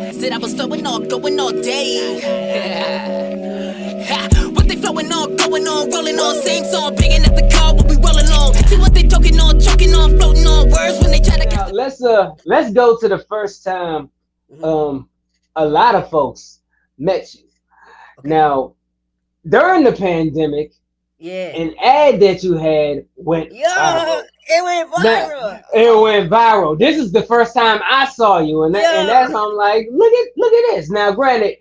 Said I was flowing all, going all day. What they flowing on, going on, rolling on, same song, banging at the car, what we rolling on. See what they talking on, choking on, floating on words when they try to Now catch let's go to the first time Mhm. um a lot of folks met you. Okay. Now during the pandemic, Yeah. an ad that you had went Yo, viral. it went Now viral. it went viral. This is the first time I saw you, and Yo. that's how I'm like, look at this. Now, granted,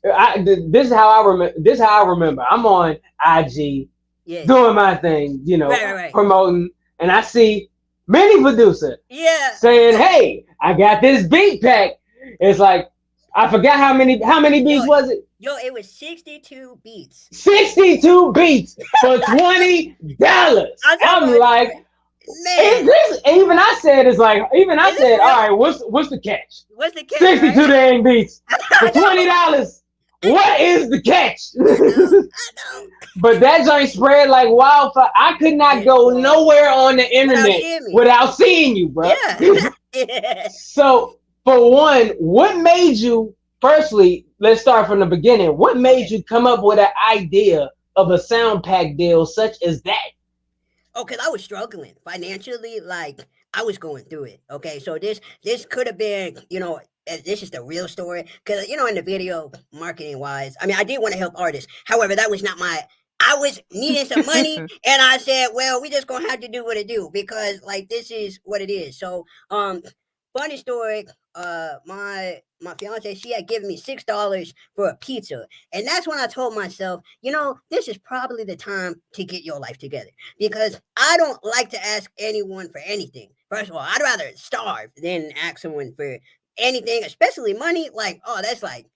this is how I remember. This is how I remember. I'm on IG Yeah. doing my thing, Right, right, right. promoting, and I see many producer Yeah. saying, "Hey, I got this beat pack." It's like I forgot how many Yo, beats was it? it was 62 beats. 62 beats for $20. I saw I'm my like, man. even I said it's like even I Is this said, all real? right, what's the catch? What's the catch, 62 right? dang beats for I know. $20. What is the catch? I know. I know. But that joint spread like wildfire. I could not Yeah, go well, nowhere on the without internet seeing me. without seeing you, bro. Yeah. Yeah. So, for one, what made you, firstly, let's start from the beginning. What made Okay. you come up with an idea of a sound pack deal such as that? Oh, because I was struggling financially. Like I was going through it. Okay, so this could have been, this is the real story. Because in the video marketing wise, I mean, I did want to help artists. However, that was not my. I was needing some money, and I said, "Well, we just gonna have to do what it do because like this is what it is." So, funny story. My fiance, she had given me $6 for a pizza, and that's when I told myself, this is probably the time to get your life together because I don't like to ask anyone for anything. First of all, I'd rather starve than ask someone for anything, especially money. Like, oh, that's like,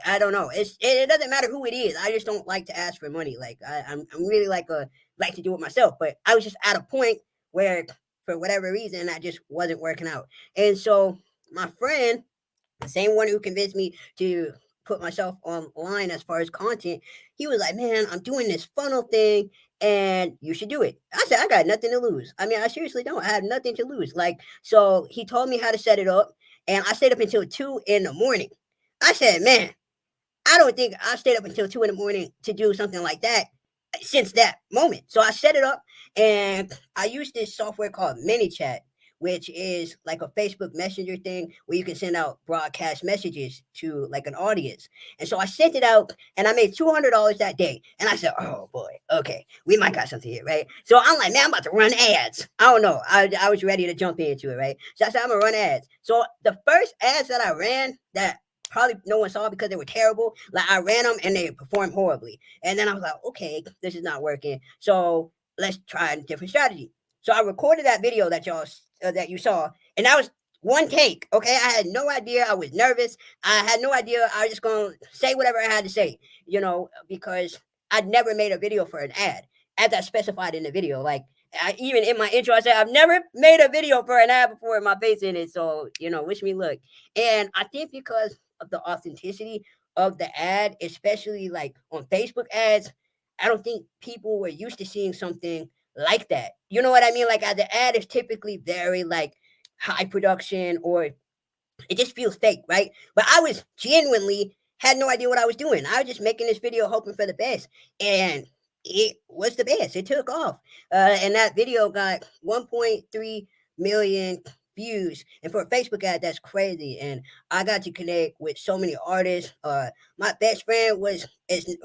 I don't know. It doesn't matter who it is. I just don't like to ask for money. Like, I'm really like to do it myself. But I was just at a point where, for whatever reason, that just wasn't working out. And so my friend, the same one who convinced me to put myself online as far as content, he was like, "Man, I'm doing this funnel thing and you should do it." I said, "I got nothing to lose." I mean, I seriously don't. I have nothing to lose. Like, so he told me how to set it up and I stayed up until 2 in the morning. I said, "Man, I don't think I stayed up until 2 in the morning to do something like that since that moment." So I set it up and I used this software called ManyChat, which is like a Facebook Messenger thing where you can send out broadcast messages to like an audience. And so I sent it out and I made $200 that day. And I said, "Oh boy, okay, we might got something here, right?" So I'm like, "Man, I'm about to run ads." I don't know. I was ready to jump into it, right? So I said, "I'm gonna run ads." So the first ads that I ran that probably no one saw because they were terrible. Like I ran them and they performed horribly. And then I was like, okay, this is not working. So let's try a different strategy. So I recorded that video that you saw, and that was one take. Okay, I had no idea. I was nervous. I had no idea. I was just gonna say whatever I had to say, because I'd never made a video for an ad, as I specified in the video. Like even in my intro, I said I've never made a video for an ad before with my face in it. So wish me luck. And I think because of the authenticity of the ad, especially like on Facebook ads, I don't think people were used to seeing something like that. You know what I mean? Like the ad is typically very like high production or it just feels fake, right? But I was genuinely had no idea what I was doing. I was just making this video hoping for the best. And it was the best. It took off. And that video got 1.3 million views. And for a Facebook ad, that's crazy. And I got to connect with so many artists. My best friend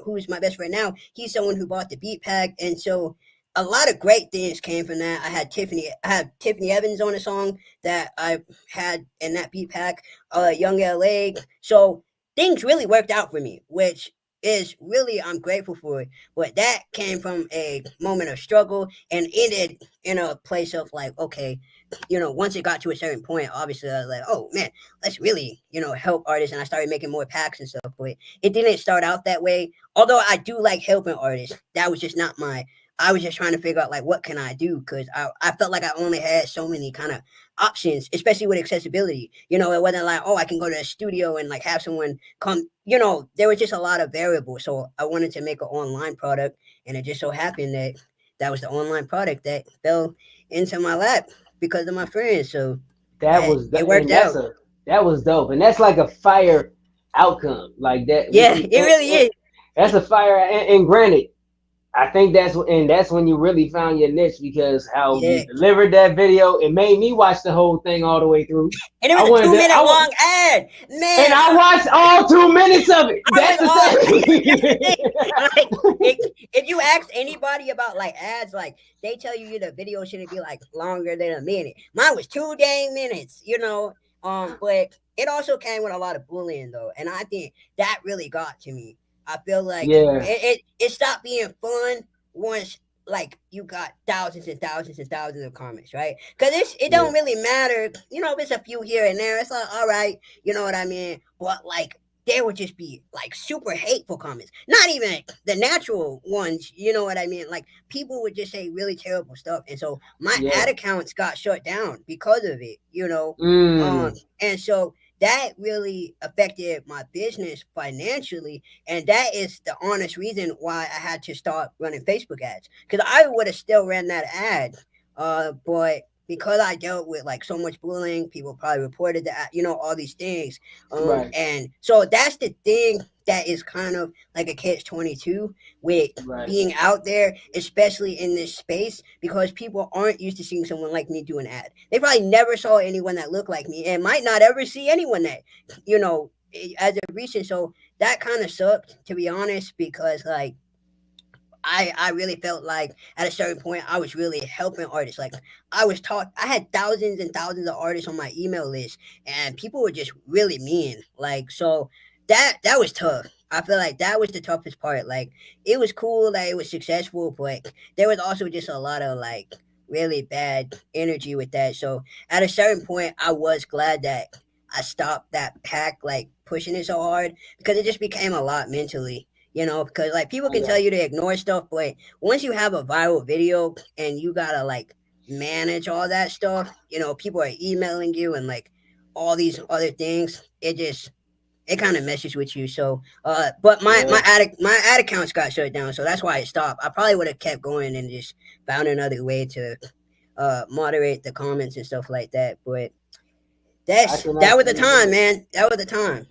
who's my best friend now. He's someone who bought the beat pack. And so a lot of great things came from that. I had Tiffany Evans on a song that I had in that beat pack, Young LA. So things really worked out for me, which is really I'm grateful for it. But that came from a moment of struggle and ended in a place of like, okay, once it got to a certain point, obviously I was like, oh man, let's really, help artists. And I started making more packs and stuff. But it didn't start out that way. Although I do like helping artists, that was just not my I was just trying to figure out like what can I do because I felt like I only had so many kind of options, especially with accessibility. It wasn't like, oh, I can go to a studio and like have someone come. There was just a lot of variables. So I wanted to make an online product, and it just so happened that that was the online product that fell into my lap because of my friends. So That was it and worked out. That was dope, and that's like a fire outcome, like that. Yeah, it really is. That's a fire, and granted, I think that's when you really found your niche because how Yeah. you delivered that video. It made me watch the whole thing all the way through. And it I was a wanted to- 2-minute I wa- long ad. Man. And I watched all 2 minutes of it. I That's was the thing. like, if you ask anybody about like ads, like they tell you the video shouldn't be like longer than a minute. Mine was 2 dang minutes, you know. But it also came with a lot of bullying though, and I think that really got to me. I feel like Yeah. it stopped being fun once like you got thousands and thousands and thousands of comments, right? Because it don't really matter, you know, if it's a few here and there, it's like all right, you know what I mean? But like there would just be like super hateful comments, not even the natural ones, you know what I mean? Like people would just say really terrible stuff, and so my Yeah. ad accounts got shut down because of it, you know. Mm. And so that really affected my business financially, and that is the honest reason why I had to start running Facebook ads, because I would have still ran that ad, but because I dealt with like so much bullying, people probably reported that, you know, all these things. Right. And so that's the thing that is kind of like a catch-22 with Right. being out there, especially in this space, because people aren't used to seeing someone like me do an ad. They probably never saw anyone that looked like me and might not ever see anyone that, you know, as a recent. So that kind of sucked, to be honest, because like I really felt like at a certain point I was really helping artists. Like I had thousands and thousands of artists on my email list, and people were just really mean. Like so that was tough. I feel like that was the toughest part. Like it was cool that it was successful, but there was also just a lot of like really bad energy with that. So at a certain point I was glad that I stopped that pack like pushing it so hard, because it just became a lot mentally, you know, because like people can Yeah. tell you to ignore stuff, but once you have a viral video and you gotta like manage all that stuff, you know, people are emailing you and like all these other things, it kind of messes with you. So but my Yeah. my ad accounts got shut down, so that's why it stopped. I probably would have kept going and just found another way to moderate the comments and stuff like that, but I can that was the actually time, man. That was the time.